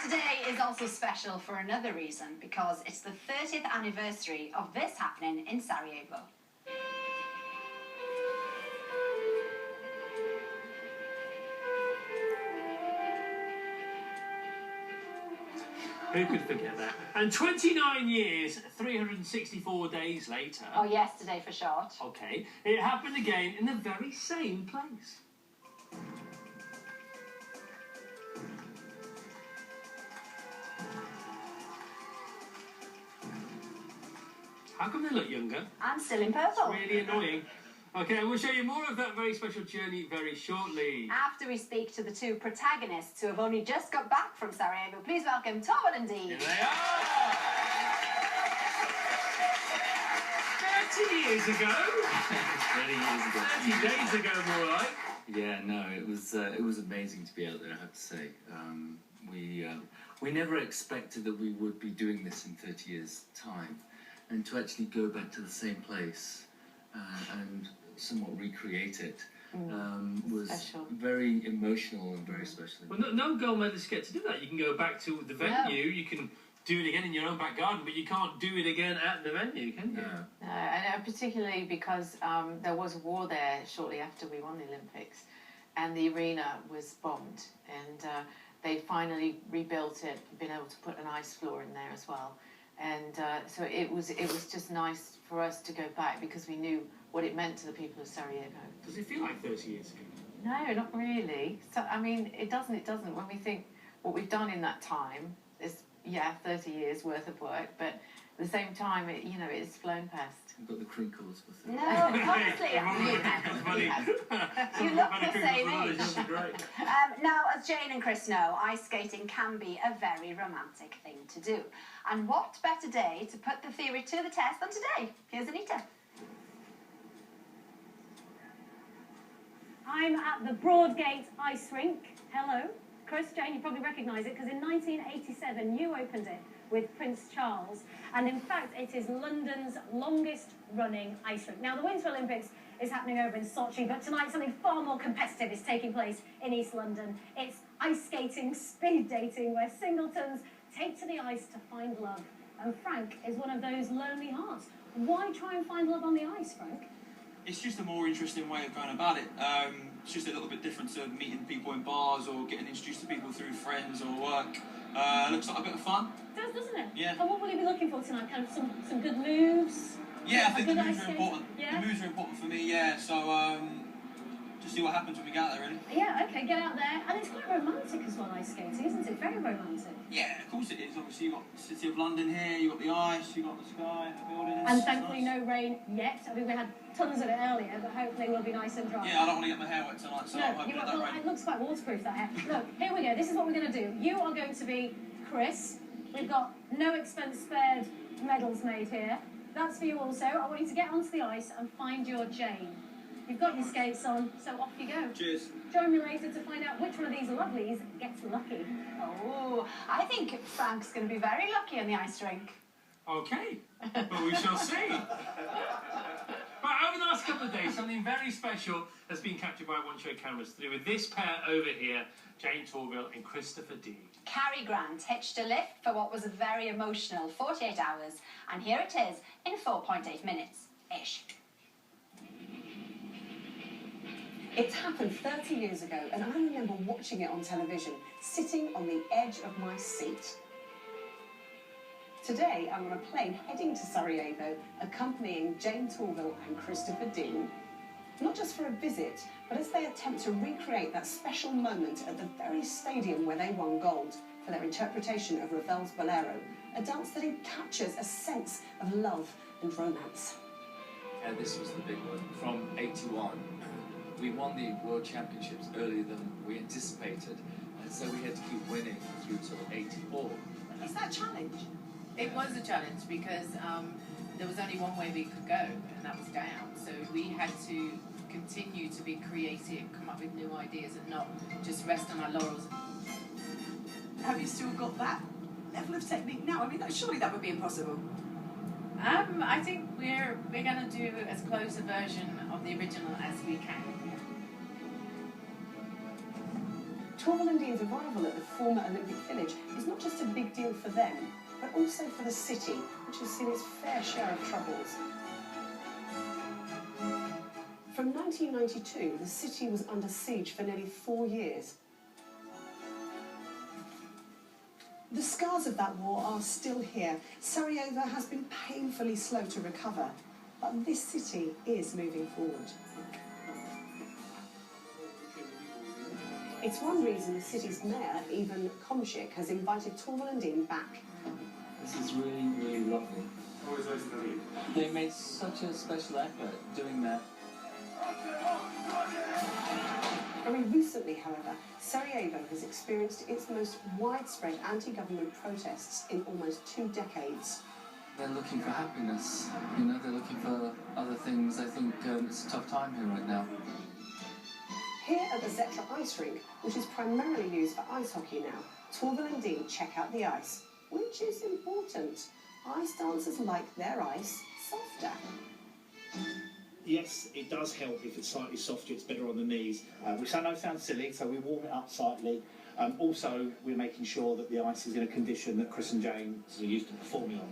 Today is also special for another reason, because it's the 30th anniversary of this happening in Sarajevo. Who could forget that? And 29 years, 364 days later... Oh, yesterday for short. OK, it happened again in the very same place. How come they look younger? I'm still in purple. It's really annoying. OK, we'll show you more of that very special journey very shortly. After we speak to the two protagonists who have only just got back from Sarajevo, please welcome Torvill and Jayne. Here they are! 30 years ago! 30 years ago. 30 days ago, more like. Yeah, no, it was amazing to be out there, I have to say. We never expected that we would be doing this in 30 years' time, and to actually go back to the same place and somewhat recreate it was special. Very emotional and very special. Well, no gold medalists get to do that. You can go back to the venue, you can do it again in your own back garden, but you can't do it again at the venue, can you? No, and particularly because there was a war there shortly after we won the Olympics, and the arena was bombed, and they finally rebuilt it, been able to put an ice floor in there as well. And so it was just nice for us to go back because we knew what it meant to the people of Sarajevo. Does it feel like 30 years ago? No, not really. So I mean, it doesn't. When we think what we've done in that time is, yeah, 30 years worth of work, but at the same time, it's flown past. You've got the crinkles with it. No, honestly, you look the same age. Now, as Jayne and Chris know, ice skating can be a very romantic thing to do. And what better day to put the theory to the test than today? Here's Anita. I'm at the Broadgate Ice Rink. Hello. Chris, Jayne, you probably recognise it because in 1987 you opened it with Prince Charles, and in fact it is London's longest running ice rink. Now the Winter Olympics is happening over in Sochi, but tonight something far more competitive is taking place in East London. It's ice skating speed dating, where singletons take to the ice to find love, and Frank is one of those lonely hearts. Why try and find love on the ice, Frank? It's just a more interesting way of going about it. It's just a little bit different to meeting people in bars or getting introduced to people through friends or work. Looks like a bit of fun. It does, doesn't it? Yeah. And what will you be looking for tonight? Kind of some good moves? Yeah, I think the moves are important. Yeah? The moves are important for me, yeah. So, just see what happens when we get out there, really. Yeah, okay, get out there. And it's quite romantic as well, ice skating, isn't it? Very romantic. Yeah, of course it is. Obviously, you've got the City of London here, you've got the ice, you've got the sky, the buildings. And thankfully no rain yet. I mean, we had tons of it earlier, but hopefully we'll be nice and dry. Yeah, I don't want to get my hair wet tonight, so I'm hoping it don't rain. It looks quite waterproof, that hair. Look, here we go. This is what we're going to do. You are going to be Chris. We've got no expense spared medals made here. That's for you also. I want you to get onto the ice and find your Jayne. You've got your skates on, so off you go. Cheers. Join me later to find out which one of these lovelies gets lucky. Oh, I think Frank's going to be very lucky on the ice rink. OK, but we shall see. But over the last couple of days, something very special has been captured by one-show cameras to do with this pair over here, Jayne Torvill and Chrisopher. Cary Grant hitched a lift for what was a very emotional 48 hours, and here it is in 4.8 minutes-ish. It happened 30 years ago, and I remember watching it on television, sitting on the edge of my seat. Today, I'm on a plane heading to Sarajevo, accompanying Jayne Torvill and Chrisopher, not just for a visit, but as they attempt to recreate that special moment at the very stadium where they won gold for their interpretation of Ravel's Bolero, a dance that captures a sense of love and romance. And this was the big one. From 81, we won the World Championships earlier than we anticipated, and so we had to keep winning through till 84. Is that a challenge? It was a challenge because there was only one way we could go, and that was down. So we had to continue to be creative, come up with new ideas, and not just rest on our laurels. Have you still got that level of technique now? I mean, surely that would be impossible. I think we're going to do as close a version of the original as we can. Torvill and Dean's arrival at the former Olympic Village is not just a big deal for them, but also for the city, which has seen its fair share of troubles. From 1992, the city was under siege for nearly 4 years. The scars of that war are still here. Sarajevo has been painfully slow to recover, but this city is moving forward. It's one reason the city's mayor, Ivan Komšik, has invited Torvill and Dean back. This is really, really lovely. They made such a special effort doing that. Very recently, however, Sarajevo has experienced its most widespread anti-government protests in almost 2 decades. They're looking for happiness, you know, they're looking for other things. I think it's a tough time here right now. Here at the Zetra ice rink, which is primarily used for ice hockey now, Torvill and Dean check out the ice, which is important. Ice dancers like their ice softer. Yes, it does help if it's slightly softer, it's better on the knees. Which I know sounds silly, so we warm it up slightly. Also, we're making sure that the ice is in a condition that Chris and Jayne are used to performing on.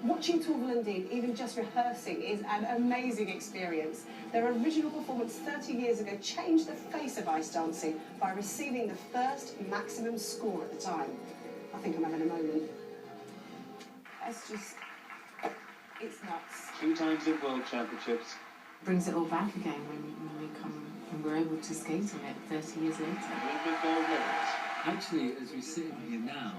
Watching Torvill and Dean, even just rehearsing, is an amazing experience. Their original performance 30 years ago changed the face of ice dancing by receiving the first maximum score at the time. I think I'm having a moment. It's just, it's nuts. 2 times in World Championships. Brings it all back again when we're able to skate on it 30 years later. Olympic gold medals. Actually, as we sit here now,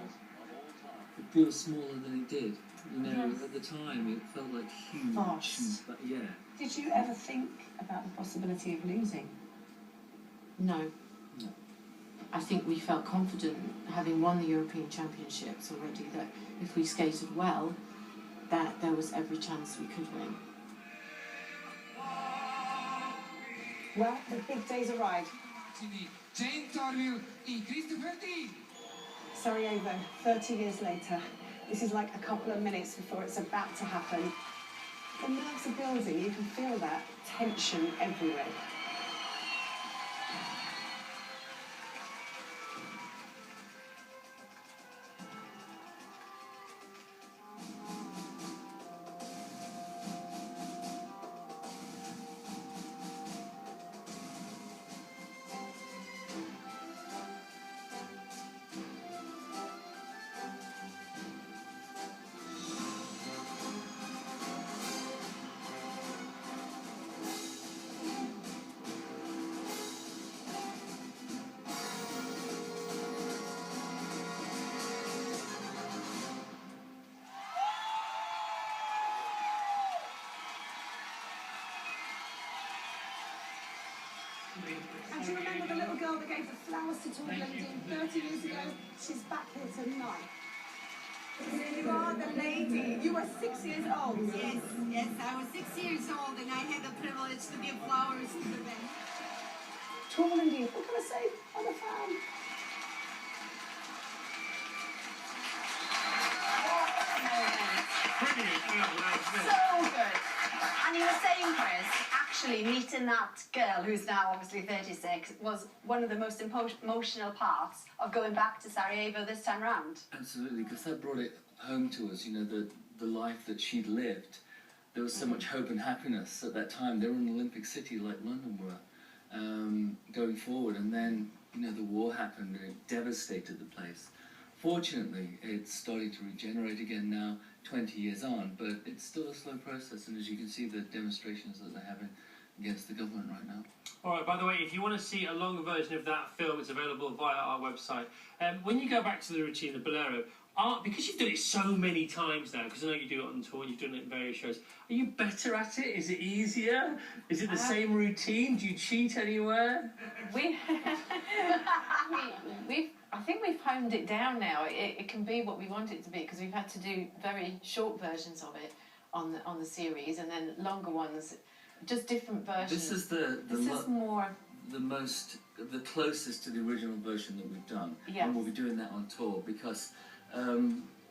it feels smaller than it did. You know, Yes. at the time it felt like huge. Vast. But yeah. Did you ever think about the possibility of losing? No. No. I think we felt confident, having won the European Championships already, that if we skated well, that there was every chance we could win. Well, the big days arrived. Jayne, Torvill and Chrisopher Dean. Sarajevo, 30 years later. This is like a couple of minutes before it's about to happen. The nerves are building, you can feel that tension everywhere. And do you remember the little girl that gave the flowers to Torvill and Dean 30 years ago? She's back here tonight. You are the lady. You were 6 years old. Yes, yes, I was 6 years old and I had the privilege to give flowers to the band. Torvill and Dean, what can I say? I'm a fan. Brilliant. So good. And you were saying, Chris, actually meeting that girl who's now obviously 36 was one of the most emotional parts of going back to Sarajevo this time round. Absolutely, because that brought it home to us, you know, the life that she'd lived. There was so much hope and happiness at that time. They were an Olympic city like London were, going forward, and then, you know, the war happened and it devastated the place. Fortunately, it's starting to regenerate again now, 20 years on, but it's still a slow process, and as you can see, the demonstrations that they're having against the government right now. All right, by the way, if you want to see a longer version of that film, it's available via our website. When you go back to the routine, the bolero, because you've done it so many times now, because I know you do it on tour, you've done it in various shows, are you better at it? Is it easier? Is it the same routine? Do you cheat anywhere? I think we've honed it down now. It can be what we want it to be, because we've had to do very short versions of it on the series, and then longer ones, just different versions. This is the closest to the original version that we've done, Yes. and we'll be doing that on tour because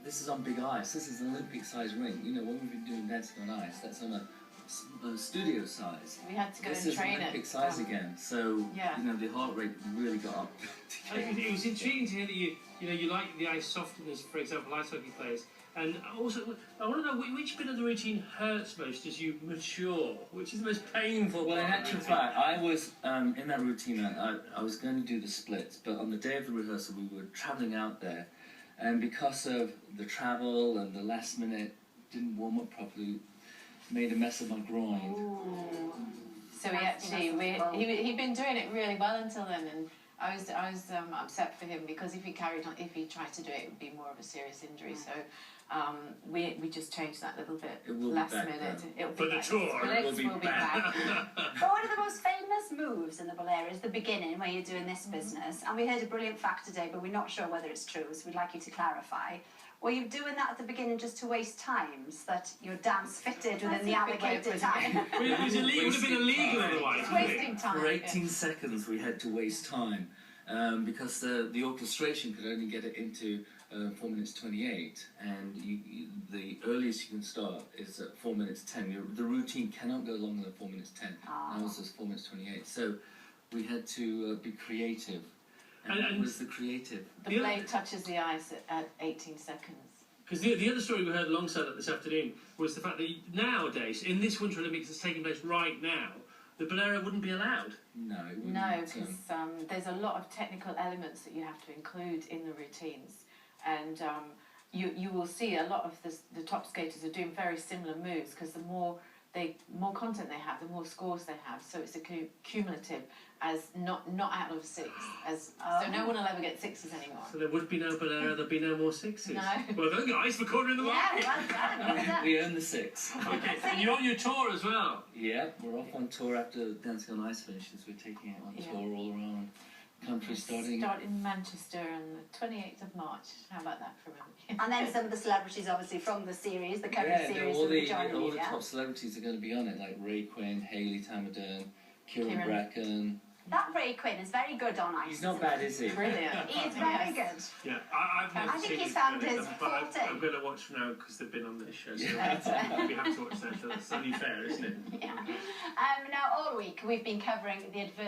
this is on big ice. This is an Olympic-sized ring. You know, when we've been doing dancing on ice, that's on a studio size. We had to go This and is train Olympic it. size again, so yeah. you know the heart rate really got up. It was intriguing to hear that you like the ice softness, for example, ice hockey players. And also, I want to know which bit of the routine hurts most as you mature, which is the most painful Well, in part actual fact, I was in that routine. I was going to do the splits, but on the day of the rehearsal, we were travelling out there, and because of the travel and the last minute didn't warm up properly, made a mess of my groin. Ooh. So he'd been doing it really well until then, and I was upset for him because if he tried to do it, it would be more of a serious injury. So we just changed that little bit last minute. It'll be back. It will be back. But one of the most famous moves in the Febuary is the beginning, where you're doing this business. And we heard a brilliant fact today, but we're not sure whether it's true, so we'd like you to clarify. Were you doing that at the beginning just to waste time, so that your dance fitted within the allocated time? It would have been illegal otherwise. Wasting time. For 18 seconds, we had to waste time because the orchestration could only get it into 4 minutes 28, and the earliest you can start is at 4 minutes 10. The routine cannot go longer than 4 minutes 10. That was just 4 minutes 28. So we had to be creative. And it was the creative. The blade touches the ice at 18 seconds. Because the other story we heard alongside that this afternoon was the fact that nowadays, in this Winter Olympics that's taking place right now, the bolero wouldn't be allowed. No, it wouldn't. No, because there's a lot of technical elements that you have to include in the routines. And you will see a lot of the top skaters are doing very similar moves, because the more content they have, the more scores they have. So it's a cumulative, as not out of 6. So no one will ever get 6s anymore. So there would be no bolero, there'd be no more 6s. No. Well done, guys, for cornering the market. Yeah, we own the 6. Okay, and you're on your tour as well. Yeah, we're off on tour after Dancing on Ice finishes. We're taking it on tour all around country, starting in Manchester on the 28th of March. How about that for me? And then some of the celebrities, obviously, from the series, the current series, will be joining you. All the top celebrities are going to be on it, like Ray Quinn, Hayley Tamerdon, Kieran Bracken. That Ray Quinn is very good on ice. He's not bad, is he? Brilliant. He is very good. Yeah, I've never I think seen he's found his but forte. I'm going to watch now because they've been on this show. So we have to watch that. So that's only fair, isn't it? Yeah. Now, all week we've been covering the